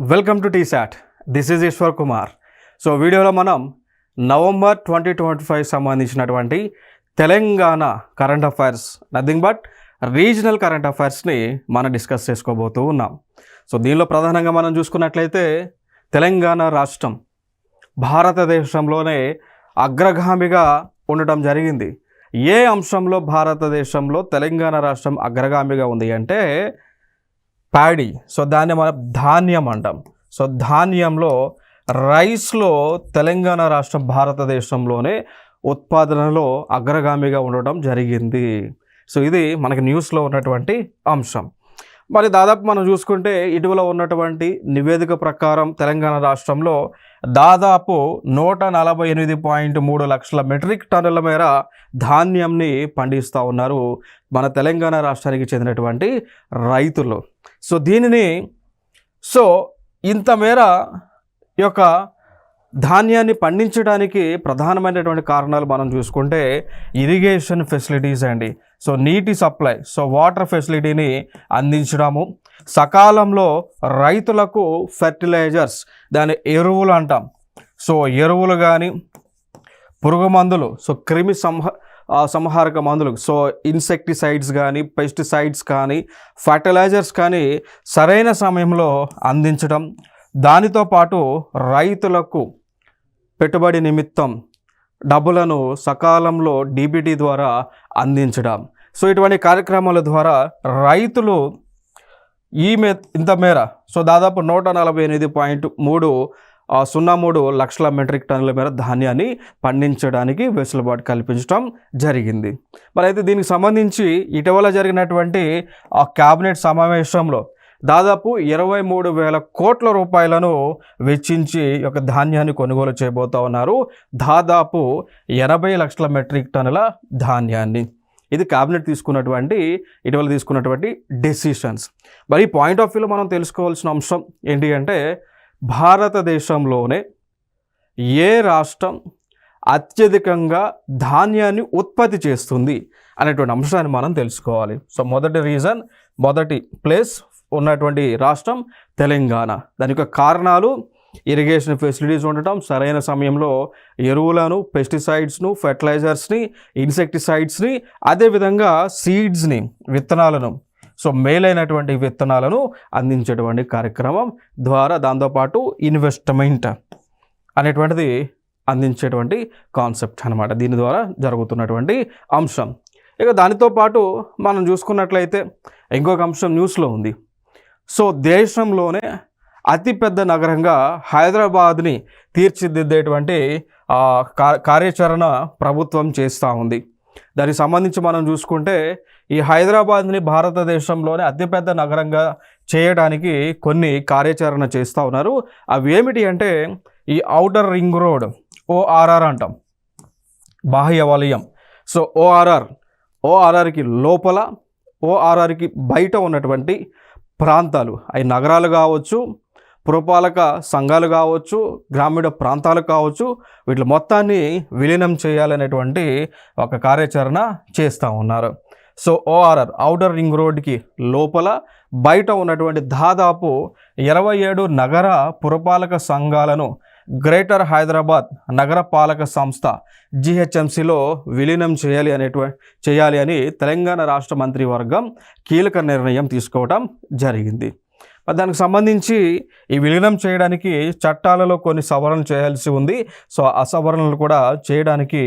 Welcome to TSAT. This is Eeshwar Kumar. So వీడియోలో మనం November 2025 సంబంధించినటువంటి Telangana current affairs, nothing but regional current అఫైర్స్ని మనం డిస్కస్ చేసుకోబోతూ ఉన్నాం. సో దీనిలో ప్రధానంగా మనం చూసుకున్నట్లయితే తెలంగాణ రాష్ట్రం భారతదేశంలోనే అగ్రగామిగా ఉండటం జరిగింది. ఏ అంశంలో భారతదేశంలో తెలంగాణ రాష్ట్రం అగ్రగామిగా ఉంది అంటే ప్యాడీ. సో దాన్ని మనం ధాన్యం అంటాం. సో ధాన్యంలో రైస్లో తెలంగాణ రాష్ట్రం భారతదేశంలోనే ఉత్పాదనలో అగ్రగామిగా ఉండటం జరిగింది. సో ఇది మనకి న్యూస్లో ఉన్నటువంటి అంశం. మరి దాదాపు మనం చూసుకుంటే ఇటీవల ఉన్నటువంటి నివేదిక ప్రకారం తెలంగాణ రాష్ట్రంలో దాదాపు 148.3 లక్షల మెట్రిక్ టన్నుల మేర ధాన్యంని పండిస్తూ ఉన్నారు మన తెలంగాణ రాష్ట్రానికి చెందినటువంటి రైతులు. సో దీనిని ఇంత మేర ఈ యొక్క ధాన్యాన్ని పండించడానికి ప్రధానమైనటువంటి కారణాలు మనం చూసుకుంటే ఇరిగేషన్ ఫెసిలిటీస్ అండి. సో నీటి సప్లై, సో వాటర్ ఫెసిలిటీని అందించడము, సకాలంలో రైతులకు ఫెర్టిలైజర్స్, దాని ఎరువులు అంటాం. సో ఎరువులు కానీ పురుగు మందులు, సో క్రిమి సంహారక మందులు, సో ఇన్సెక్టిసైడ్స్ కానీ పెస్టిసైడ్స్ కానీ ఫర్టిలైజర్స్ కానీ సరైన సమయంలో అందించడం, దానితో పాటు రైతులకు పెట్టుబడి నిమిత్తం డబ్బులను సకాలంలో డీబీటీ ద్వారా అందించడం. సో ఇటువంటి కార్యక్రమాల ద్వారా రైతులు ఇంత మేర సో దాదాపు 148.3 లక్షల మెట్రిక్ టన్నుల మేర ధాన్యాన్ని పండించడానికి వెసులుబాటు కల్పించడం జరిగింది. మరి అయితే దీనికి సంబంధించి ఇటీవల జరిగినటువంటి ఆ క్యాబినెట్ సమావేశంలో దాదాపు 23,000 కోట్ల రూపాయలను వెచ్చించి ఒక ధాన్యాన్ని కొనుగోలు చేయబోతూ ఉన్నారు. దాదాపు 80 లక్షల మెట్రిక్ టన్నుల ధాన్యాన్ని. ఇది క్యాబినెట్ ఇటీవల తీసుకున్నటువంటి డెసిషన్స్. మరి ఈ పాయింట్ ఆఫ్ వ్యూలో మనం తెలుసుకోవాల్సిన అంశం ఏంటి అంటే భారతదేశంలోనే ఏ రాష్ట్రం అత్యధికంగా ధాన్యాన్ని ఉత్పత్తి చేస్తుంది అనేటువంటి అంశాన్ని మనం తెలుసుకోవాలి. సో మొదటి ప్లేస్ ఉన్నటువంటి రాష్ట్రం తెలంగాణ. దాని యొక్క కారణాలు ఇరిగేషన్ ఫెసిలిటీస్ ఉండటం, సరైన సమయంలో ఎరువులను, పెస్టిసైడ్స్ను, ఫెర్టిలైజర్స్ని, ఇన్సెక్టిసైడ్స్ని, అదేవిధంగా సీడ్స్ని, విత్తనాలను, సో మేలైనటువంటి విత్తనాలను అందించేటువంటి కార్యక్రమం ద్వారా, దాంతోపాటు ఇన్వెస్ట్మెంట్ అనేటువంటిది అందించేటువంటి కాన్సెప్ట్ అనమాట. దీని ద్వారా జరుగుతున్నటువంటి అంశం. ఇక దానితో పాటు మనం చూసుకున్నట్లయితే ఇంకొక అంశం న్యూస్లో ఉంది. సో దేశంలోనే అతిపెద్ద నగరంగా హైదరాబాద్ని తీర్చిదిద్దేటువంటి కార్యాచరణ ప్రభుత్వం చేస్తూ ఉంది. దానికి సంబంధించి మనం చూసుకుంటే ఈ హైదరాబాద్ని భారతదేశంలోనే అతిపెద్ద నగరంగా చేయడానికి కొన్ని కార్యాచరణ చేస్తూ ఉన్నారు. అవి ఏమిటి అంటే ఈ ఔటర్ రింగ్ రోడ్, ORR అంటాం, బాహ్య వలయం. సో ఓఆర్ఆర్కి లోపల, ఓఆర్ఆర్కి బయట ఉన్నటువంటి ప్రాంతాలు, అవి నగరాలు కావచ్చు, పురపాలక సంఘాలు కావచ్చు, గ్రామీణ ప్రాంతాలు కావచ్చు, వీటి మొత్తాన్ని విలీనం చేయాలనేటువంటి ఒక కార్యాచరణ చేస్తూ ఉన్నారు. సో ఓఆర్ఆర్ ఔటర్ రింగ్ రోడ్కి లోపల, బయట ఉన్నటువంటి దాదాపు 27 నగర పురపాలక సంఘాలను గ్రేటర్ హైదరాబాద్ నగరపాలక సంస్థ GHMCలో విలీనం చేయాలి అని తెలంగాణ రాష్ట్ర మంత్రివర్గం కీలక నిర్ణయం తీసుకోవడం జరిగింది. దానికి సంబంధించి ఈ విలీనం చేయడానికి చట్టాలలో కొన్ని సవరణలు చేయాల్సి ఉంది. సో ఆ సవరణలు కూడా చేయడానికి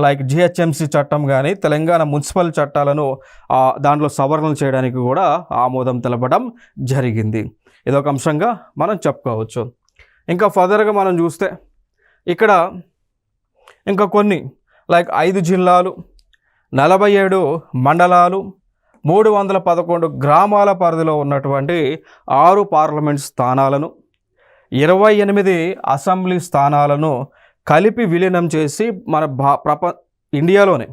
లైక్ GHMC చట్టం కానీ తెలంగాణ మున్సిపల్ చట్టాలను దాంట్లో సవరణలు చేయడానికి కూడా ఆమోదం తెలపడం జరిగింది. ఇదొక అంశంగా మనం చెప్పుకోవచ్చు. ఇంకా ఫర్దర్గా మనం చూస్తే ఇక్కడ ఇంకా కొన్ని లైక్ 5 జిల్లాలు, 47 మండలాలు, 311 గ్రామాల పరిధిలో ఉన్నటువంటి 6 పార్లమెంట్ స్థానాలను, 28 అసెంబ్లీ స్థానాలను కలిపి విలీనం చేసి మన ఇండియాలోనే,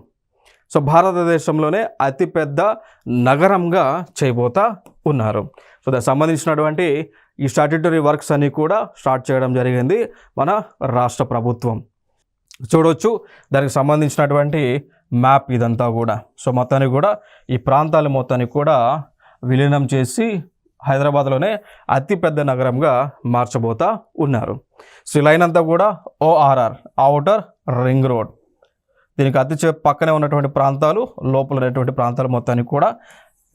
సో భారతదేశంలోనే అతిపెద్ద నగరంగా చేయబోతా ఉన్నారు. సో దానికి సంబంధించినటువంటి ఈ స్టాట్యూటరీ వర్క్స్ అన్నీ కూడా స్టార్ట్ చేయడం జరిగింది మన రాష్ట్ర ప్రభుత్వం. చూడవచ్చు దానికి సంబంధించినటువంటి మ్యాప్ ఇదంతా కూడా. సో మొత్తానికి కూడా ఈ ప్రాంతాల మొత్తానికి కూడా విలీనం చేసి హైదరాబాద్లోనే అతిపెద్ద నగరంగా మార్చబోతా ఉన్నారు. సో ఈ లైన్ అంతా కూడా ORR, ఔటర్ రింగ్ రోడ్. దీనికి పక్కనే ఉన్నటువంటి ప్రాంతాలు, లోపల ఉన్నటువంటి ప్రాంతాలు మొత్తానికి కూడా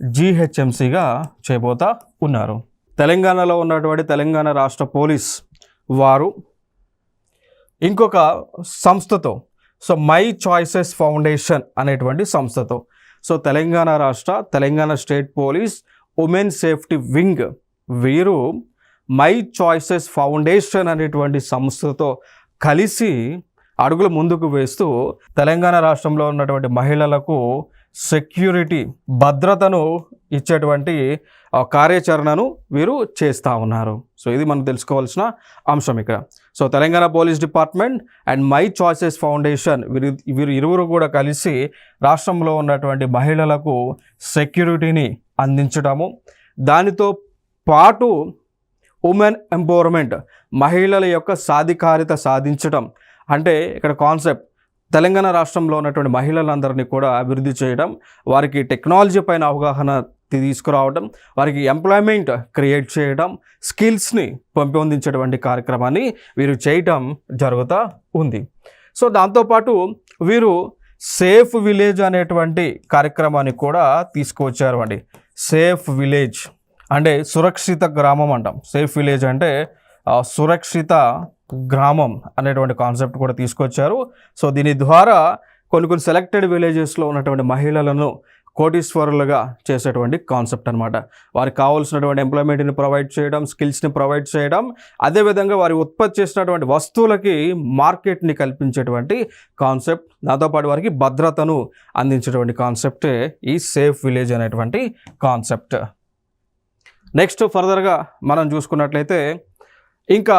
GHMCగా చేయబోతా ఉన్నారు. తెలంగాణలో ఉన్నటువంటి తెలంగాణ రాష్ట్ర పోలీస్ వారు ఇంకొక సంస్థతో, సో మై చాయిసెస్ ఫౌండేషన్ అనేటువంటి సంస్థతో, so Telangana state police women safety wing వీరు మై చాయిసెస్ ఫౌండేషన్ అనేటువంటి సంస్థతో కలిసి అడుగులు ముందుకు వేస్తూ తెలంగాణ రాష్ట్రంలో ఉన్నటువంటి మహిళలకు సెక్యూరిటీ, భద్రతను ఇచ్చేటువంటి కార్యాచరణను వీరు చేస్తూ ఉన్నారు. సో ఇది మనం తెలుసుకోవాల్సిన అంశం ఇక్కడ. So Telangana police department and my choices foundation వీరు ఇరువురు కూడా కలిసి రాష్ట్రంలో ఉన్నటువంటి మహిళలకు సెక్యూరిటీని అందించడము, దానితో పాటు ఉమెన్ ఎంపవర్మెంట్, మహిళల యొక్క సాధికారిత సాధించడం. అంటే ఇక్కడ కాన్సెప్ట్ తెలంగాణ రాష్ట్రంలో ఉన్నటువంటి మహిళలందరినీ కూడా అభివృద్ధి చేయడం, వారికి టెక్నాలజీ పైన అవగాహన తీసుకురావడం, వారికి ఎంప్లాయ్మెంట్ క్రియేట్ చేయడం, స్కిల్స్ని పెంపొందించేటువంటి కార్యక్రమాన్ని వీరు చేయటం జరుగుతూ ఉంది. సో దాంతోపాటు వీరు సేఫ్ విలేజ్ అనేటువంటి కార్యక్రమాన్ని కూడా తీసుకువచ్చారు అండి. సేఫ్ విలేజ్ అంటే సురక్షిత గ్రామం అంటాం. సేఫ్ విలేజ్ అంటే సురక్షిత గ్రామం అనేటువంటి కాన్సెప్ట్ కూడా తీసుకొచ్చారు. సో దీని ద్వారా కొన్ని సెలెక్టెడ్ విలేజెస్లో ఉన్నటువంటి మహిళలను కోటీశ్వరులుగా చేసేటువంటి కాన్సెప్ట్ అనమాట. వారికి కావాల్సినటువంటి ఎంప్లాయ్మెంట్ని ప్రొవైడ్ చేయడం, స్కిల్స్ని ప్రొవైడ్ చేయడం, అదేవిధంగా వారి ఉత్పత్తి చేసినటువంటి వస్తువులకి మార్కెట్ని కల్పించేటువంటి కాన్సెప్ట్, దాంతోపాటు వారికి భద్రతను అందించేటువంటి కాన్సెప్టే ఈ సేఫ్ విలేజ్ అనేటువంటి కాన్సెప్ట్. నెక్స్ట్ ఫర్దర్గా మనం చూసుకున్నట్లయితే ఇంకా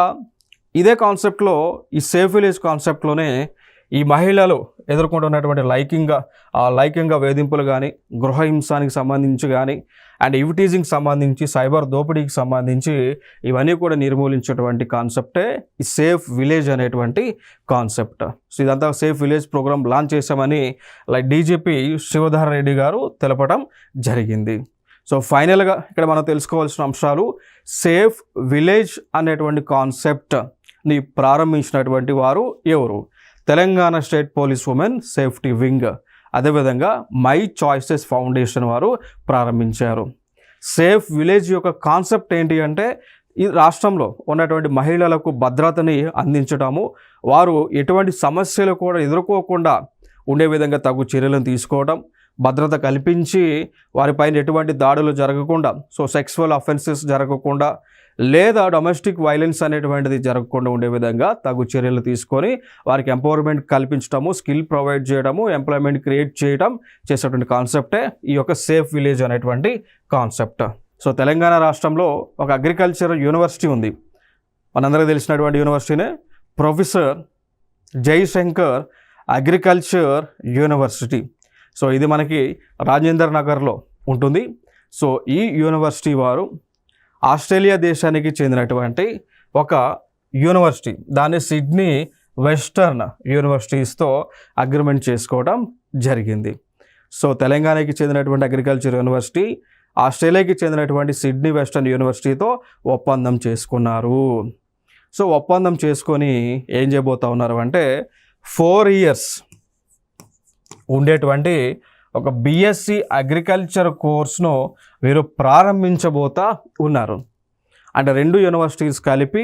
ఇదే కాన్సెప్ట్లో, ఈ సేఫ్ విలేజ్ కాన్సెప్ట్లోనే ఈ మహిళలు ఎదుర్కొంటున్నటువంటి లైంగిక వేధింపులు కానీ, గృహహింసానికి సంబంధించి కానీ, అండ్ ఈవిటీజింగ్కి సంబంధించి, సైబర్ దోపిడీకి సంబంధించి ఇవన్నీ కూడా నిర్మూలించేటువంటి కాన్సెప్టే ఈ సేఫ్ విలేజ్ అనేటువంటి కాన్సెప్ట్. సో ఇదంతా సేఫ్ విలేజ్ ప్రోగ్రామ్ లాంచ్ చేశామని DGP శివధర్ రెడ్డి గారు తెలపడం జరిగింది. సో ఫైనల్గా ఇక్కడ మనం తెలుసుకోవాల్సిన అంశాలు, సేఫ్ విలేజ్ అనేటువంటి కాన్సెప్ట్ని ప్రారంభించినటువంటి వారు ఎవరు? Telangana state police women safety wing, అదేవిధంగా మై చాయిసెస్ ఫౌండేషన్ వారు ప్రారంభించారు. సేఫ్ విలేజ్ యొక్క కాన్సెప్ట్ ఏంటి అంటే, ఈ రాష్ట్రంలో ఉన్నటువంటి మహిళలకు భద్రతని అందించడము, వారు ఎటువంటి సమస్యలు కూడా ఎదుర్కోకుండా ఉండే విధంగా తగు చర్యలను తీసుకోవడం, భద్రత కల్పించి వారిపైన ఎటువంటి దాడులు జరగకుండా, సో సెక్సువల్ అఫెన్సెస్ జరగకుండా లేదా డొమెస్టిక్ వైలెన్స్ అనేటువంటిది జరగకుండా ఉండే విధంగా తగు చర్యలు తీసుకొని వారికి ఎంపవర్మెంట్ కల్పించడము, స్కిల్ ప్రొవైడ్ చేయడము, ఎంప్లాయ్మెంట్ క్రియేట్ చేయడం చేసేటువంటి కాన్సెప్టే ఈ యొక్క సేఫ్ విలేజ్ అనేటువంటి కాన్సెప్ట్. సో తెలంగాణ రాష్ట్రంలో ఒక అగ్రికల్చర్ యూనివర్సిటీ ఉంది. మనందరికీ తెలిసినటువంటి యూనివర్సిటీనే professor Jayashankar agriculture university. So ఇది మనకి రాజేంద్ర నగర్లో ఉంటుంది. సో ఈ యూనివర్సిటీ వారు ఆస్ట్రేలియా దేశానికి చెందినటువంటి ఒక యూనివర్సిటీ, దాన్ని సిడ్నీ వెస్టర్న్ యూనివర్సిటీస్తో అగ్రిమెంట్ చేసుకోవడం జరిగింది. సో తెలంగాణకి చెందినటువంటి అగ్రికల్చర్ యూనివర్సిటీ ఆస్ట్రేలియాకి చెందినటువంటి సిడ్నీ వెస్టర్న్ యూనివర్సిటీతో ఒప్పందం చేసుకున్నారు. సో ఒప్పందం చేసుకొని ఏం చేయబోతా ఉన్నారు అంటే 4 years ఉండేటువంటి ఒక BSc అగ్రికల్చర్ కోర్స్ను వీరు ప్రారంభించబోతా ఉన్నారు. అంటే 2 యూనివర్సిటీస్ కలిపి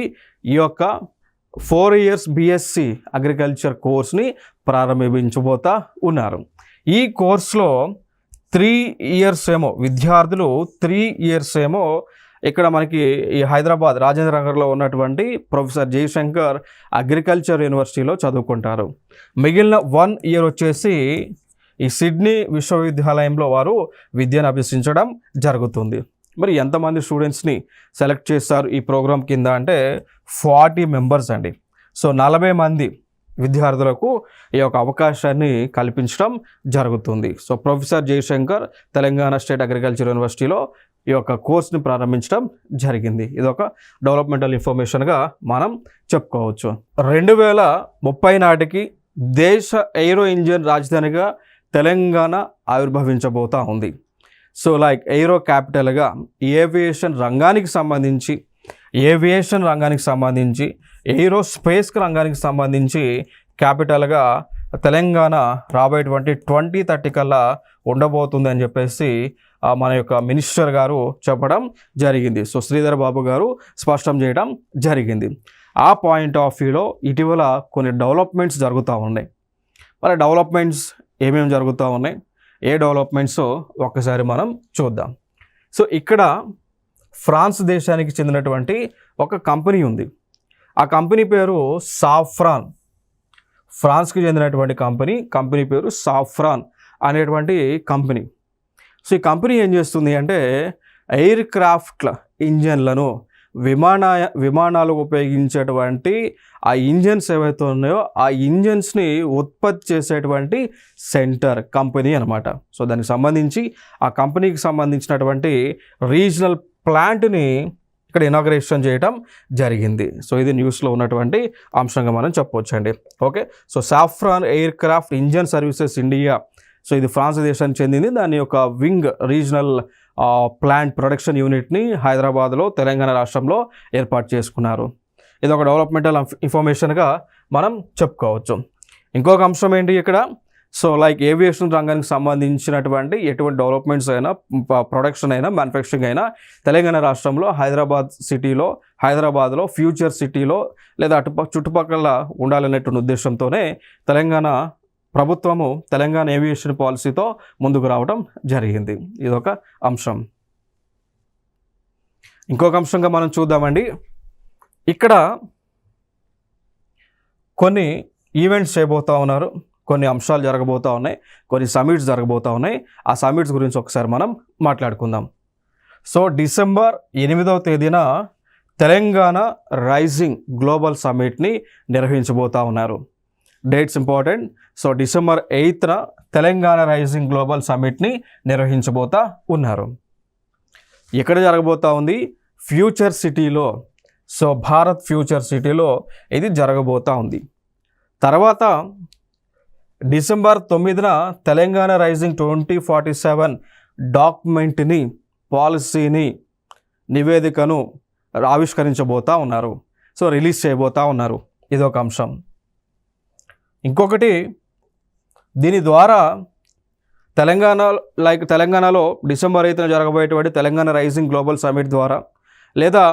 ఈ యొక్క 4 years BSc అగ్రికల్చర్ కోర్స్ని ప్రారంభించబోతా ఉన్నారు. ఈ కోర్సులో 3 years ఏమో విద్యార్థులు 3 years ఏమో ఇక్కడ మనకి ఈ హైదరాబాద్ రాజేంద్ర నగర్లో ఉన్నటువంటి ప్రొఫెసర్ జయశంకర్ అగ్రికల్చర్ యూనివర్సిటీలో చదువుకుంటారు. మిగిలిన 1 year వచ్చేసి ఈ సిడ్నీ విశ్వవిద్యాలయంలో వారు విద్యను అభ్యసించడం జరుగుతుంది. మరి ఎంతమంది స్టూడెంట్స్ని సెలెక్ట్ చేస్తారు ఈ ప్రోగ్రాం కింద అంటే 40 members అండి. సో 40 మంది విద్యార్థులకు ఈ యొక్క అవకాశాన్ని కల్పించడం జరుగుతుంది. So professor Jayashankar Telangana state agriculture యూనివర్సిటీలో ఈ యొక్క కోర్స్ని ప్రారంభించడం జరిగింది. ఇదొక డెవలప్మెంటల్ ఇన్ఫర్మేషన్గా మనం చెప్పుకోవచ్చు. 2030 నాటికి దేశ ఏరో ఇంజిన్ రాజధానిగా తెలంగాణ ఆవిర్భవించబోతా ఉంది. సో లైక్ ఎయిరో క్యాపిటల్గా ఏవియేషన్ రంగానికి సంబంధించి ఏరోస్పేస్ రంగానికి సంబంధించి క్యాపిటల్గా తెలంగాణ రాబోయేటువంటి 2030 కల్లా ఉండబోతుంది అని చెప్పేసి మన యొక్క మినిస్టర్ గారు చెప్పడం జరిగింది. సో శ్రీధర్ బాబు గారు స్పష్టం చేయడం జరిగింది. ఆ పాయింట్ ఆఫ్ వ్యూలో ఇటీవల కొన్ని డెవలప్మెంట్స్ జరుగుతూ ఉన్నాయి. మరి డెవలప్మెంట్స్ ఏమేమి జరుగుతూ ఉన్నాయి, ఏ డెవలప్మెంట్స్ ఒక్కసారి మనం చూద్దాం. సో ఇక్కడ ఫ్రాన్స్ దేశానికి చెందినటువంటి ఒక కంపెనీ ఉంది. ఆ కంపెనీ పేరు సాఫ్రాన్. ఫ్రాన్స్కి చెందినటువంటి కంపెనీ పేరు సాఫ్రాన్ అనేటువంటి కంపెనీ. సో ఈ కంపెనీ ఏం చేస్తుంది అంటే ఎయిర్ క్రాఫ్ట్ల ఇంజన్లను విమానాలు ఉపయోగించేటువంటి ఆ ఇంజన్స్ ఏవైతే ఉన్నాయో ఆ ఇంజన్స్ని ఉత్పత్తి చేసేటువంటి సెంటర్ కంపెనీ అనమాట. సో దానికి సంబంధించి ఆ కంపెనీకి సంబంధించినటువంటి రీజనల్ ప్లాంట్ని ఇక్కడ ఇనాగ్రేషన్ చేయడం జరిగింది. సో ఇది న్యూస్లో ఉన్నటువంటి అంశంగా మనం చెప్పవచ్చండి. Okay, so Safran aircraft engine services India, so ఇది ఫ్రాన్స్ దేశానికి చెందింది. దాని యొక్క వింగ్ రీజనల్ ప్లాంట్ ప్రొడక్షన్ యూనిట్ని హైదరాబాద్లో తెలంగాణ రాష్ట్రంలో ఏర్పాటు చేసుకున్నారు. ఇది ఒక డెవలప్మెంటల్ ఇన్ఫర్మేషన్గా మనం చెప్పుకోవచ్చు. ఇంకొక అంశం ఏంటి ఇక్కడ, సో లైక్ ఏవియేషన్ రంగానికి సంబంధించినటువంటి ఎటువంటి డెవలప్మెంట్స్ అయినా, ప్రొడక్షన్ అయినా, మ్యానుఫ్యాక్చరింగ్ అయినా తెలంగాణ రాష్ట్రంలో హైదరాబాద్లో ఫ్యూచర్ సిటీలో లేదా చుట్టుపక్కల ఉండాలనేటువంటి ఉద్దేశంతోనే తెలంగాణ ప్రభుత్వము తెలంగాణ ఏవియేషన్ పాలసీతో ముందుకు రావడం జరిగింది. ఇదొక అంశం. ఇంకొక అంశంగా మనం చూద్దామండి. ఇక్కడ కొన్ని ఈవెంట్స్ చేయబోతూ ఉన్నారు, కొన్ని అంశాలు జరగబోతూ ఉన్నాయి, కొన్ని సమిట్స్ జరగబోతూ ఉన్నాయి. ఆ సమిట్స్ గురించి ఒకసారి మనం మాట్లాడుకుందాం. సో డిసెంబర్ 8వ తేదీన తెలంగాణ రైజింగ్ గ్లోబల్ సమిట్ని నిర్వహించబోతూ ఉన్నారు. Dates important. సో డిసెంబర్ 8న తెలంగాణ రైజింగ్ గ్లోబల్ సమిట్ని నిర్వహించబోతా ఉన్నారు. ఎక్కడ జరగబోతా ఉంది? ఫ్యూచర్ సిటీలో. సో భారత్ ఫ్యూచర్ సిటీలో ఇది జరగబోతా ఉంది. తర్వాత డిసెంబర్ 9న తెలంగాణ రైజింగ్ 2047 డాక్యుమెంట్ని, పాలసీని, నివేదికను ఆవిష్కరించబోతా ఉన్నారు. సో రిలీజ్ చేయబోతా ఉన్నారు. ఇదొక అంశం. ఇంకొకటి, దీని ద్వారా తెలంగాణలో డిసెంబర్ 8న జరగబోయేటువంటి తెలంగాణ రైజింగ్ గ్లోబల్ సమిట్ ద్వారా లేదా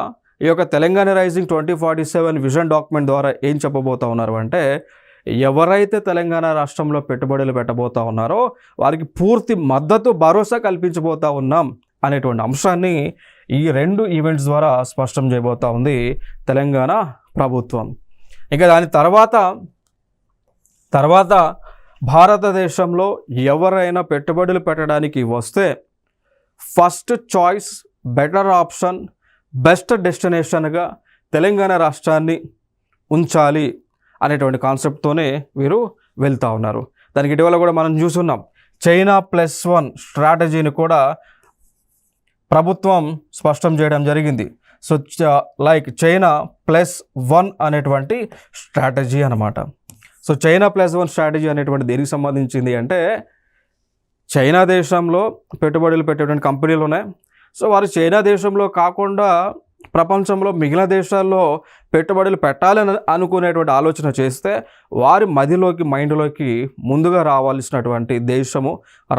ఈ యొక్క తెలంగాణ రైజింగ్ 2047 విజన్ డాక్యుమెంట్ ద్వారా ఏం చెప్పబోతా ఉన్నారు అంటే, ఎవరైతే తెలంగాణ రాష్ట్రంలో పెట్టుబడులు పెట్టబోతా ఉన్నారో వారికి పూర్తి మద్దతు, భరోసా కల్పించబోతా ఉన్నాం అనేటువంటి అంశాన్ని ఈ 2 ఈవెంట్స్ ద్వారా స్పష్టం చేయబోతా ఉంది తెలంగాణ ప్రభుత్వం. ఇంకా దాని తర్వాత భారతదేశంలో ఎవరైనా పెట్టుబడులు పెట్టడానికి వస్తే first choice, better option, best డెస్టినేషన్గా తెలంగాణ రాష్ట్రాన్ని ఉంచాలి అనేటువంటి కాన్సెప్ట్తోనే వీరు వెళ్తూ ఉన్నారు. దానికి ఇటీవల కూడా మనం చూస్తున్నాం, చైనా +1 స్ట్రాటజీని కూడా ప్రభుత్వం స్పష్టం చేయడం జరిగింది. సో లైక్ చైనా +1 అనేటువంటి స్ట్రాటజీ అన్నమాట. సో చైనా +1 స్ట్రాటజీ అనేటువంటి దేనికి సంబంధించింది అంటే, చైనా దేశంలో పెట్టుబడులు పెట్టేటువంటి కంపెనీలు ఉన్నాయి. సో వారు చైనా దేశంలో కాకుండా ప్రపంచంలో మిగిలిన దేశాల్లో పెట్టుబడులు పెట్టాలని అనుకునేటువంటి ఆలోచన చేస్తే వారి మైండ్లోకి ముందుగా రావాల్సినటువంటి దేశము,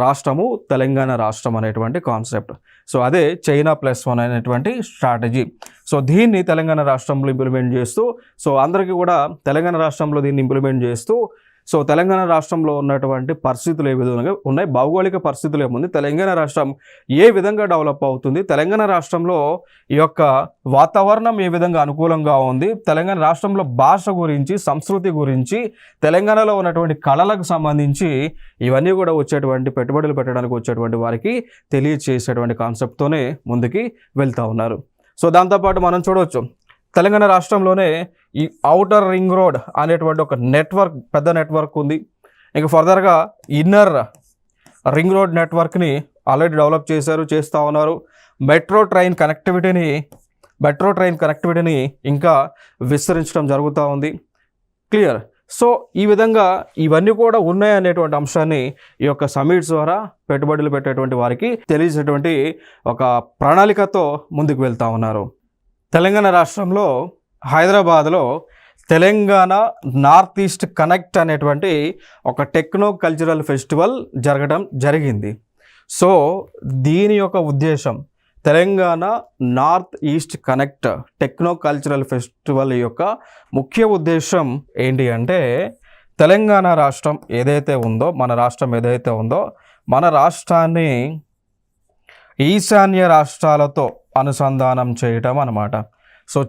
రాష్ట్రము తెలంగాణ రాష్ట్రం అనేటువంటి కాన్సెప్ట్. సో అదే చైనా +1 అనేటువంటి స్ట్రాటజీ. సో దీన్ని తెలంగాణ రాష్ట్రంలో ఇంప్లిమెంట్ చేస్తూ, సో అందరికీ కూడా తెలంగాణ రాష్ట్రంలో దీన్ని ఇంప్లిమెంట్ చేస్తూ, సో తెలంగాణ రాష్ట్రంలో ఉన్నటువంటి పరిస్థితులు ఏ విధంగా ఉన్నాయి, భౌగోళిక పరిస్థితులు ఏముంది, తెలంగాణ రాష్ట్రం ఏ విధంగా డెవలప్ అవుతుంది, తెలంగాణ రాష్ట్రంలో ఈ యొక్క వాతావరణం ఏ విధంగా అనుకూలంగా ఉంది, తెలంగాణ రాష్ట్రంలో భాష గురించి, సంస్కృతి గురించి, తెలంగాణలో ఉన్నటువంటి కళలకు సంబంధించి ఇవన్నీ కూడా వచ్చేటువంటి పెట్టుబడులు పెట్టడానికి వచ్చేటువంటి వారికి తెలియచేసేటువంటి కాన్సెప్ట్తోనే ముందుకి వెళ్తూ ఉన్నారు. సో దాంతోపాటు మనం చూడవచ్చు, తెలంగాణ రాష్ట్రంలోనే ఈ ఔటర్ రింగ్ రోడ్ అనేటువంటి ఒక నెట్వర్క్, పెద్ద నెట్వర్క్ ఉంది. ఇంకా ఫర్దర్గా ఇన్నర్ రింగ్ రోడ్ నెట్వర్క్ని ఆల్రెడీ డెవలప్ చేస్తూ ఉన్నారు. మెట్రో ట్రైన్ కనెక్టివిటీని ఇంకా విస్తరించడం జరుగుతూ ఉంది. క్లియర్. సో ఈ విధంగా ఇవన్నీ కూడా ఉన్నాయి అనేటువంటి అంశాన్ని ఈ యొక్క సమిట్స్ ద్వారా పెట్టుబడులు పెట్టేటువంటి వారికి తెలియజేటువంటి ఒక ప్రణాళికతో ముందుకు వెళ్తూ ఉన్నారు. తెలంగాణ రాష్ట్రంలో హైదరాబాద్లో తెలంగాణ నార్త్ ఈస్ట్ కనెక్ట్ అనేటువంటి ఒక టెక్నో కల్చరల్ ఫెస్టివల్ జరగడం జరిగింది. సో దీని యొక్క ఉద్దేశం Telangana north east connect techno cultural festival యొక్క ముఖ్య ఉద్దేశం ఏంటి అంటే తెలంగాణ రాష్ట్రం ఏదైతే ఉందో మన రాష్ట్రాన్ని ఈశాన్య రాష్ట్రాలతో అనుసంధానం చేయటం అన్నమాట. సో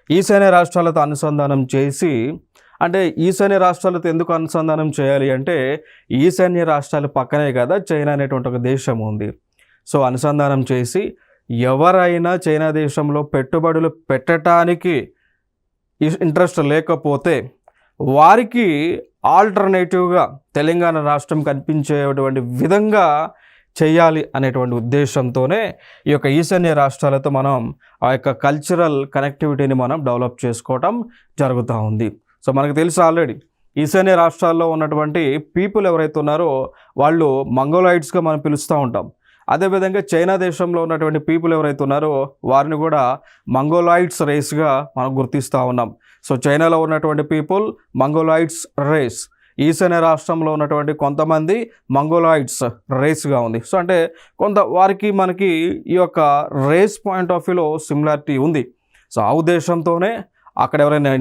ఈశాన్య రాష్ట్రాలతో అనుసంధానం చేసి అంటే ఈశాన్య రాష్ట్రాలతో ఎందుకు అనుసంధానం చేయాలి అంటే ఈశాన్య రాష్ట్రాల పక్కనే కదా చైనా అనేటువంటి ఒక దేశం ఉంది. సో అనుసంధానం చేసి ఎవరైనా చైనా దేశంలో పెట్టుబడులు పెట్టడానికి ఇంట్రెస్ట్ లేకపోతే వారికి ఆల్టర్నేటివ్గా తెలంగాణ రాష్ట్రం కనిపించేటువంటి విధంగా చేయాలి అనేటువంటి ఉద్దేశంతోనే ఈ యొక్క ఈశాన్య రాష్ట్రాలతో మనం ఆ యొక్క కల్చరల్ కనెక్టివిటీని మనం డెవలప్ చేసుకోవటం జరుగుతూ ఉంది. సో మనకు తెలుసు ఆల్రెడీ ఈశాన్య రాష్ట్రాల్లో ఉన్నటువంటి పీపుల్ ఎవరైతే ఉన్నారో వాళ్ళు మంగోలాయిడ్స్గా మనం పిలుస్తూ ఉంటాం. అదేవిధంగా చైనా దేశంలో ఉన్నటువంటి పీపుల్ ఎవరైతే ఉన్నారో వారిని కూడా మంగోలాయిడ్స్ రేస్గా మనం గుర్తిస్తూ ఉన్నాం. సో చైనాలో ఉన్నటువంటి పీపుల్ మంగోలాయిడ్స్ రేస్, ఈశాన్య రాష్ట్రంలో ఉన్నటువంటి కొంతమంది మంగోలాయిడ్స్ రేస్గా ఉంది. సో అంటే వారికి మనకి ఈ యొక్క రేస్ పాయింట్ ఆఫ్ వ్యూలో సిమిలారిటీ ఉంది. సో ఆ ఉద్దేశంతోనే అక్కడ ఎవరైనా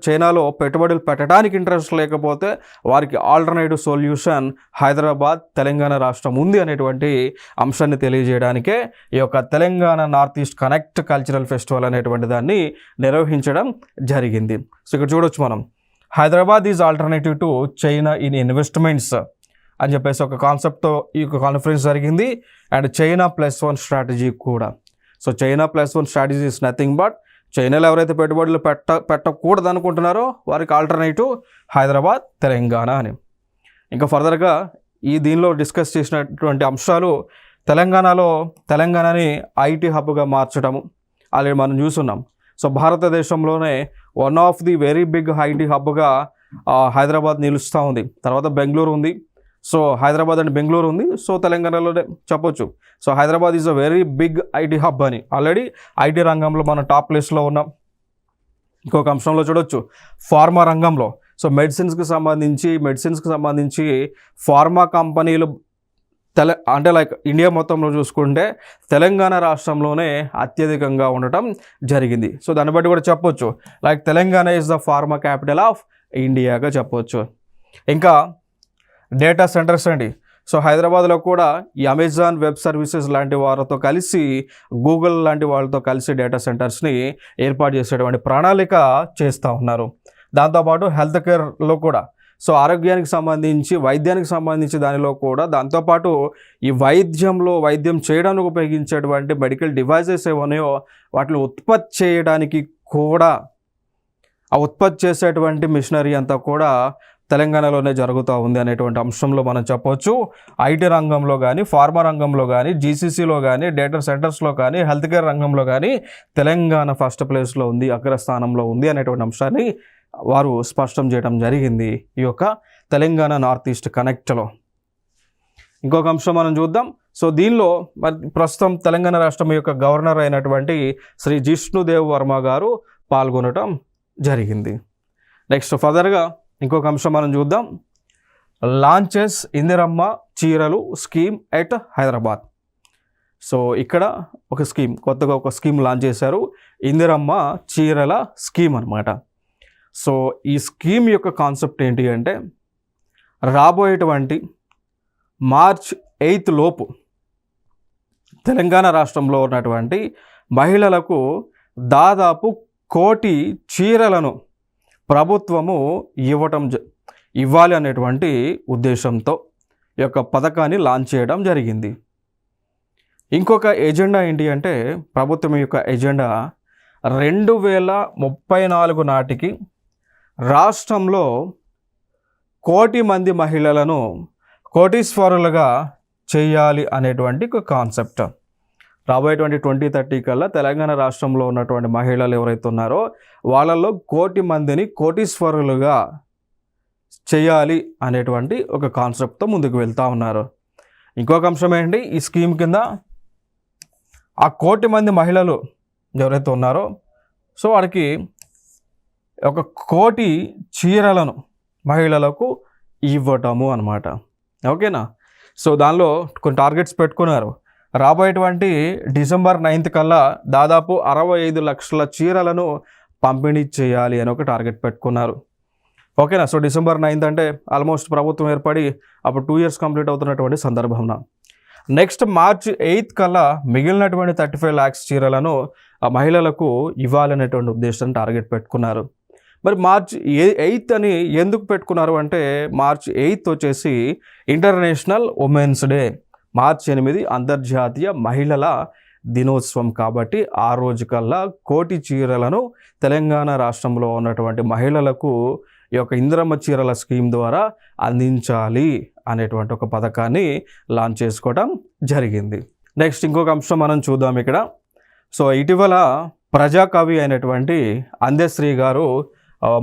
చైనాలో పెట్టుబడులు పెట్టడానికి ఇంట్రెస్ట్ లేకపోతే వారికి ఆల్టర్నేటివ్ సొల్యూషన్ హైదరాబాద్ తెలంగాణ రాష్ట్రం ఉంది అనేటువంటి అంశాన్ని తెలియజేయడానికే ఈ యొక్క Telangana north east connect cultural festival అనేటువంటి దాన్ని నిర్వహించడం జరిగింది. సో ఇక్కడ చూడొచ్చు మనం Hyderabad is alternative to China in investments అని చెప్పేసి ఒక కాన్సెప్ట్తో ఈ యొక్క కాన్ఫరెన్స్ జరిగింది. అండ్ చైనా +1 స్ట్రాటజీ కూడా. So China +1 strategy is nothing but చైనాలో ఎవరైతే పెట్టుబడులు పెట్టకూడదు అనుకుంటున్నారో వారికి ఆల్టర్నేటివ్ హైదరాబాద్ తెలంగాణ అని. ఇంకా ఫర్దర్గా దీనిలో డిస్కస్ చేసినటువంటి అంశాలు తెలంగాణని ఐటీ హబ్గా మార్చడము ఆల్రెడీ మనం చూస్తున్నాం. సో భారతదేశంలోనే one of the very big IT హబ్గా హైదరాబాద్ నిలుస్తూ ఉంది. తర్వాత బెంగళూరు ఉంది. సో హైదరాబాద్ అండ్ బెంగళూరు ఉంది. సో తెలంగాణలోనే చెప్పొచ్చు. So Hyderabad is a very big IT hub అని ఆల్రెడీ ఐటీ రంగంలో మనం టాప్ ప్లేస్లో ఉన్నాం. ఇంకొక అంశంలో చూడొచ్చు ఫార్మా రంగంలో. సో మెడిసిన్స్కి సంబంధించి ఫార్మా కంపెనీలు అంటే లైక్ ఇండియా మొత్తంలో చూసుకుంటే తెలంగాణ రాష్ట్రంలోనే అత్యధికంగా ఉండటం జరిగింది. సో దాన్ని బట్టి కూడా చెప్పొచ్చు like Telangana is the pharma capital of ఇండియాగా చెప్పొచ్చు. ఇంకా డేటా సెంటర్స్ అండి. సో హైదరాబాద్లో కూడా ఈ అమెజాన్ వెబ్ సర్వీసెస్ లాంటి వారితో కలిసి గూగుల్ లాంటి వాళ్ళతో కలిసి డేటా సెంటర్స్ని ఏర్పాటు చేసేటువంటి ప్రణాళిక చేస్తూ ఉన్నారు. దాంతోపాటు హెల్త్ కేర్లో కూడా సో ఆరోగ్యానికి సంబంధించి వైద్యానికి సంబంధించి దానిలో కూడా దాంతోపాటు ఈ వైద్యం చేయడానికి ఉపయోగించేటువంటి మెడికల్ డివైజెస్ ఏమన్నాయో వాటిని ఉత్పత్తి చేయడానికి కూడా ఆ ఉత్పత్తి చేసేటువంటి మిషనరీ అంతా కూడా తెలంగాణలోనే జరుగుతూ ఉంది అనేటువంటి అంశంలో మనం చెప్పవచ్చు. ఐటీ రంగంలో కానీ ఫార్మా రంగంలో కానీ జీసీసీలో కానీ డేటా సెంటర్స్లో కానీ హెల్త్ కేర్ రంగంలో కానీ తెలంగాణ ఫస్ట్ ప్లేస్లో ఉంది, అగ్రస్థానంలో ఉంది అనేటువంటి అంశాన్ని వారు స్పష్టం చేయడం జరిగింది ఈ యొక్క తెలంగాణ నార్త్ ఈస్ట్ కనెక్ట్లో. ఇంకొక అంశం మనం చూద్దాం. సో దీనిలో ప్రస్తుతం తెలంగాణ రాష్ట్రం యొక్క గవర్నర్ అయినటువంటి శ్రీ జిష్ణుదేవ్ వర్మ గారు పాల్గొనడం జరిగింది. నెక్స్ట్ ఫర్దర్గా ఇంకొక అంశం మనం చూద్దాం. లాంచెస్ ఇందిరమ్మ చీరలు స్కీమ్ ఎట్ హైదరాబాద్. సో ఇక్కడ కొత్తగా ఒక స్కీమ్ లాంచ్ చేశారు, ఇందిరమ్మ చీరల స్కీమ్ అనమాట. సో ఈ స్కీమ్ యొక్క కాన్సెప్ట్ ఏంటి అంటే రాబోయేటువంటి మార్చ్ 8 లోపు తెలంగాణ రాష్ట్రంలో ఉన్నటువంటి మహిళలకు దాదాపు 1 కోటి చీరలను ప్రభుత్వము ఇవ్వాలి అనేటువంటి ఉద్దేశంతో ఈ యొక్క పథకాన్ని లాంచ్ చేయడం జరిగింది. ఇంకొక ఎజెండా ఏంటి అంటే ప్రభుత్వం యొక్క ఎజెండా 2034 నాటికి రాష్ట్రంలో 1 కోటి మంది మహిళలను కోటీశ్వరులుగా చేయాలి అనేటువంటి ఒక కాన్సెప్ట్. రాబోయేటువంటి 2030 కల్లా తెలంగాణ రాష్ట్రంలో ఉన్నటువంటి మహిళలు ఎవరైతే ఉన్నారో వాళ్ళల్లో 1,00,00,000 మందిని కోటీశ్వరులుగా చేయాలి అనేటువంటి ఒక కాన్సెప్ట్తో ముందుకు వెళ్తూ ఉన్నారు. ఇంకొక అంశం ఏంటి, ఈ స్కీమ్ కింద ఆ 1,00,00,000 మంది మహిళలు ఎవరైతే ఉన్నారో సో వారికి 1,00,00,000 చీరలను మహిళలకు ఇవ్వటము అనమాట. ఓకేనా. సో దానిలో కొన్ని టార్గెట్స్ పెట్టుకున్నారు. రాబోయేటువంటి డిసెంబర్ 9th కల్లా దాదాపు 65 లక్షల చీరలను పంపిణీ చేయాలి అని ఒక టార్గెట్ పెట్టుకున్నారు. ఓకేనా. సో డిసెంబర్ 9th అంటే ఆల్మోస్ట్ ప్రభుత్వం ఏర్పడి అప్పుడు 2 years కంప్లీట్ అవుతున్నటువంటి సందర్భంలో నెక్స్ట్ March 8th కల్లా మిగిలినటువంటి 35 lakhs చీరలను ఆ మహిళలకు ఇవ్వాలనేటువంటి ఉద్దేశం టార్గెట్ పెట్టుకున్నారు. మరి March 8th అని ఎందుకు పెట్టుకున్నారు అంటే March 8th వచ్చేసి ఇంటర్నేషనల్ ఉమెన్స్ డే, March 8 అంతర్జాతీయ మహిళల దినోత్సవం. కాబట్టి ఆ రోజు కల్లా 1,00,00,000 చీరలను తెలంగాణ రాష్ట్రంలో ఉన్నటువంటి మహిళలకు ఈ యొక్క ఇందిరమ్మ చీరల స్కీమ్ ద్వారా అందించాలి అనేటువంటి ఒక పథకాన్ని లాంచ్ చేసుకోవడం జరిగింది. నెక్స్ట్ ఇంకొక అంశం మనం చూద్దాం ఇక్కడ. సో ఇటీవల ప్రజాకవి అయినటువంటి అందశ్రీ గారు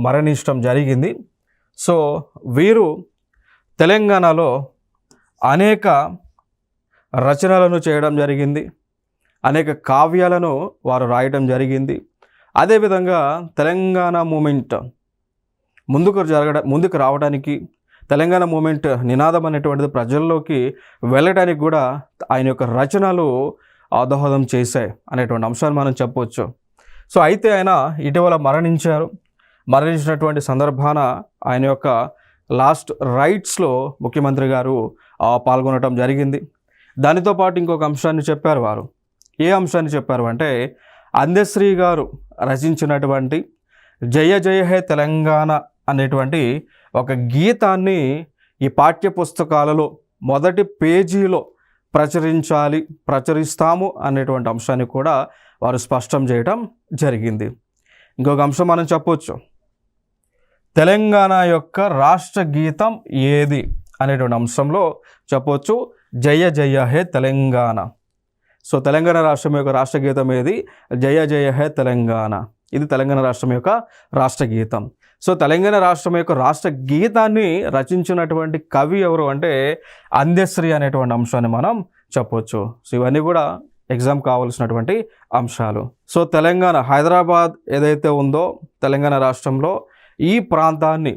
మరణించడం జరిగింది. సో వీరు తెలంగాణలో అనేక రచనలను చేయడం జరిగింది, అనేక కావ్యాలను వారు రాయడం జరిగింది. అదేవిధంగా తెలంగాణ మూమెంట్ ముందుకు రావడానికి, తెలంగాణ మూమెంట్ నినాదం అనేటువంటిది ప్రజల్లోకి వెళ్ళడానికి కూడా ఆయన యొక్క రచనలు దోహదం చేశాయి అనేటువంటి అంశాన్ని మనం చెప్పవచ్చు. సో అయితే ఆయన ఇటీవల మరణించినటువంటి సందర్భాన ఆయన యొక్క లాస్ట్ రైట్స్లో ముఖ్యమంత్రి గారు పాల్గొనడం జరిగింది. దానితో పాటు ఇంకొక అంశాన్ని చెప్పారు వారు. ఏ అంశాన్ని చెప్పారు అంటే అందశ్రీ గారు రచించినటువంటి జయ జయ హే తెలంగాణ అనేటువంటి ఒక గీతాన్ని ఈ పాఠ్య పుస్తకాలలో మొదటి పేజీలో ప్రచురిస్తాము అనేటువంటి అంశాన్ని కూడా వారు స్పష్టం చేయడం జరిగింది. ఇంకొక అంశం మనం చెప్పవచ్చు, తెలంగాణ యొక్క రాష్ట్ర గీతం ఏది అనేటువంటి అంశంలో చెప్పవచ్చు జయ జయ హే తెలంగాణ. సో తెలంగాణ రాష్ట్రం యొక్క రాష్ట్ర గీతం ఏది? జయ జయ హే తెలంగాణ. ఇది తెలంగాణ రాష్ట్రం యొక్క రాష్ట్ర గీతం. సో తెలంగాణ రాష్ట్రం యొక్క రాష్ట్ర గీతాన్ని రచించినటువంటి కవి ఎవరు అంటే అందశ్రీ అనేటువంటి అంశాన్ని మనం చెప్పవచ్చు. సో ఇవన్నీ కూడా ఎగ్జామ్ కావాల్సినటువంటి అంశాలు. సో తెలంగాణ హైదరాబాద్ ఏదైతే ఉందో తెలంగాణ రాష్ట్రంలో ఈ ప్రాంతాన్ని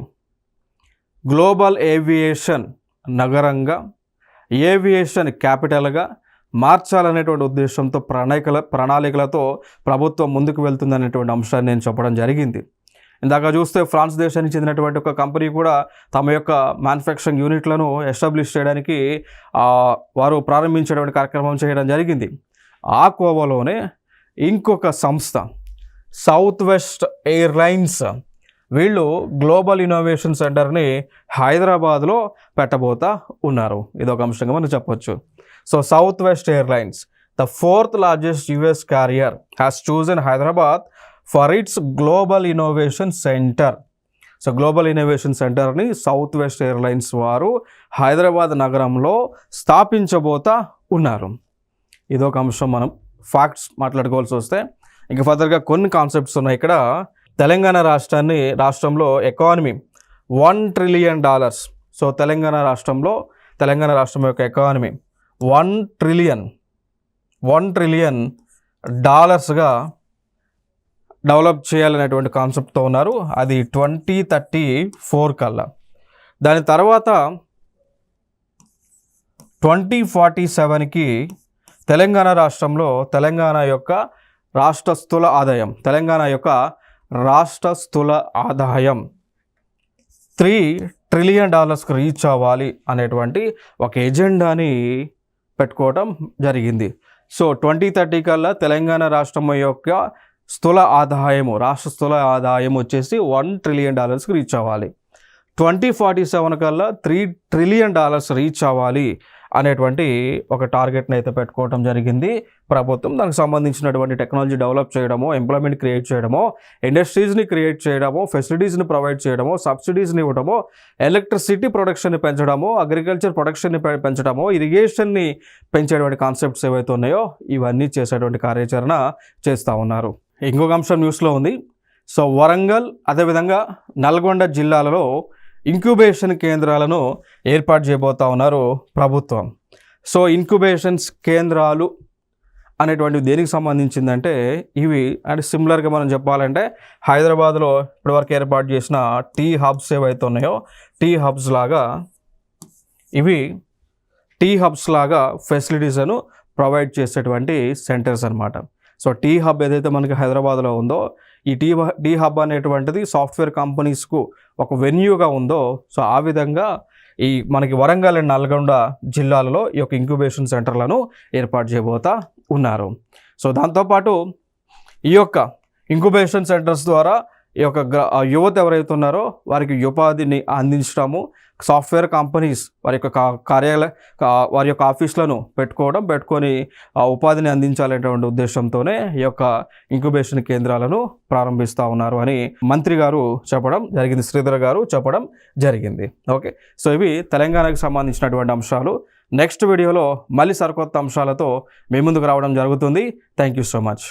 గ్లోబల్ ఏవియేషన్ నగరంగా, ఏవియేషన్ క్యాపిటల్గా మార్చాలనేటువంటి ఉద్దేశంతో ప్రణాళికలతో ప్రభుత్వం ముందుకు వెళ్తుందనేటువంటి అంశాన్ని నేను చెప్పడం జరిగింది. ఇందాక చూస్తే ఫ్రాన్స్ దేశానికి చెందినటువంటి ఒక కంపెనీ కూడా తమ యొక్క మ్యానుఫ్యాక్చరింగ్ యూనిట్లను ఎస్టాబ్లిష్ చేయడానికి వారు ప్రారంభించేటువంటి కార్యక్రమం చేయడం జరిగింది. ఆ కోవలోనే ఇంకొక సంస్థ సౌత్ వెస్ట్ ఎయిర్లైన్స్ వీళ్ళు గ్లోబల్ ఇన్నోవేషన్ సెంటర్ని హైదరాబాద్లో పెట్టబోతా ఉన్నారు. ఇదొక అంశంగా మనం చెప్పొచ్చు. So south west airlines, the 4th largest US carrier, has chosen Hyderabad for its global innovation center. So global innovation సెంటర్ని సౌత్ వెస్ట్ ఎయిర్లైన్స్ వారు హైదరాబాద్ నగరంలో స్థాపించబోతా ఉన్నారు. ఇదొక అంశం. మనం ఫ్యాక్ట్స్ మాట్లాడుకోవాల్సి వస్తే ఇంకా ఫర్దర్గా కొన్ని కాన్సెప్ట్స్ ఉన్నాయి ఇక్కడ. తెలంగాణ రాష్ట్రంలో ఎకానమీ $1 trillion. సో తెలంగాణ రాష్ట్రం యొక్క ఎకానమీ $1 trillion డెవలప్ చేయాలనేటువంటి కాన్సెప్ట్తో ఉన్నారు. అది 2034 కల్లా. దాని తర్వాత 2047కి తెలంగాణ రాష్ట్రంలో తెలంగాణ యొక్క రాష్ట్ర స్థూల ఆదాయం $3 trillion రీచ్ అవ్వాలి అనేటువంటి ఒక ఎజెండాని పెట్టుకోవడం జరిగింది. సో 2030 కల్లా తెలంగాణ రాష్ట్రం యొక్క రాష్ట్ర స్థూల ఆదాయం వచ్చేసి $1 trillion రీచ్ అవ్వాలి. 2047 కల్లా $3 trillion రీచ్ అవ్వాలి అనేటువంటి ఒక టార్గెట్ని అయితే పెట్టుకోవడం జరిగింది ప్రభుత్వం. దానికి సంబంధించినటువంటి టెక్నాలజీ డెవలప్ చేయడము, ఎంప్లాయ్మెంట్ క్రియేట్ చేయడము, ఇండస్ట్రీస్ని క్రియేట్ చేయడము, ఫెసిలిటీస్ని ప్రొవైడ్ చేయడము, సబ్సిడీస్ని ఇవ్వడము, ఎలక్ట్రిసిటీ ప్రొడక్షన్ని పెంచడము, అగ్రికల్చర్ ప్రొడక్షన్ని పెంచడము, ఇరిగేషన్ని పెంచేటువంటి కాన్సెప్ట్స్ ఏవైతే ఉన్నాయో ఇవన్నీ చేసేటువంటి కార్యాచరణ చేస్తూ ఉన్నారు. ఇంకొక అంశం న్యూస్లో ఉంది. సో వరంగల్ అదేవిధంగా నల్గొండ జిల్లాలలో ఇంక్యుబేషన్ కేంద్రాలను ఏర్పాటు చేయబోతా ఉన్నారు ప్రభుత్వం. సో ఇంక్యుబేషన్స్ కేంద్రాలు అనేటువంటివి దేనికి సంబంధించిందంటే ఇవి అంటే సిమిలర్గా మనం చెప్పాలంటే హైదరాబాద్లో ఇప్పటివరకు ఏర్పాటు చేసిన టీ హబ్స్ ఏవైతే ఉన్నాయో టీ హబ్స్ లాగా ఫెసిలిటీస్ను ప్రొవైడ్ చేసేటువంటి సెంటర్స్ అనమాట. సో టీ హబ్ ఏదైతే మనకి హైదరాబాద్లో ఉందో ఈ టీ హబ్ అనేటువంటిది సాఫ్ట్వేర్ కంపెనీస్కు ఒక వెన్యూగా ఉందో సో ఆ విధంగా ఈ మనకి వరంగల్ అండ్ నల్గొండ జిల్లాలలో ఈ యొక్క ఇంక్యుబేషన్ సెంటర్లను ఏర్పాటు చేయబోతా ఉన్నారు. సో దాంతోపాటు ఈ యొక్క ఇంక్యుబేషన్ సెంటర్స్ ద్వారా ఈ యొక్క యువత ఎవరైతే ఉన్నారో వారికి ఉపాధిని అందించడము, సాఫ్ట్వేర్ కంపెనీస్ వారి యొక్క ఆఫీసులను పెట్టుకొని ఉపాధిని అందించాలనేటువంటి ఉద్దేశంతోనే ఈ యొక్క ఇంక్యుబేషన్ కేంద్రాలను ప్రారంభిస్తూ ఉన్నారు అని మంత్రి గారు చెప్పడం జరిగింది, శ్రీధర్ గారు చెప్పడం జరిగింది. ఓకే, సో ఇవి తెలంగాణకు సంబంధించినటువంటి అంశాలు. నెక్స్ట్ వీడియోలో మళ్ళీ సరికొత్త అంశాలతో మీ ముందుకు రావడం జరుగుతుంది. Thank you so much.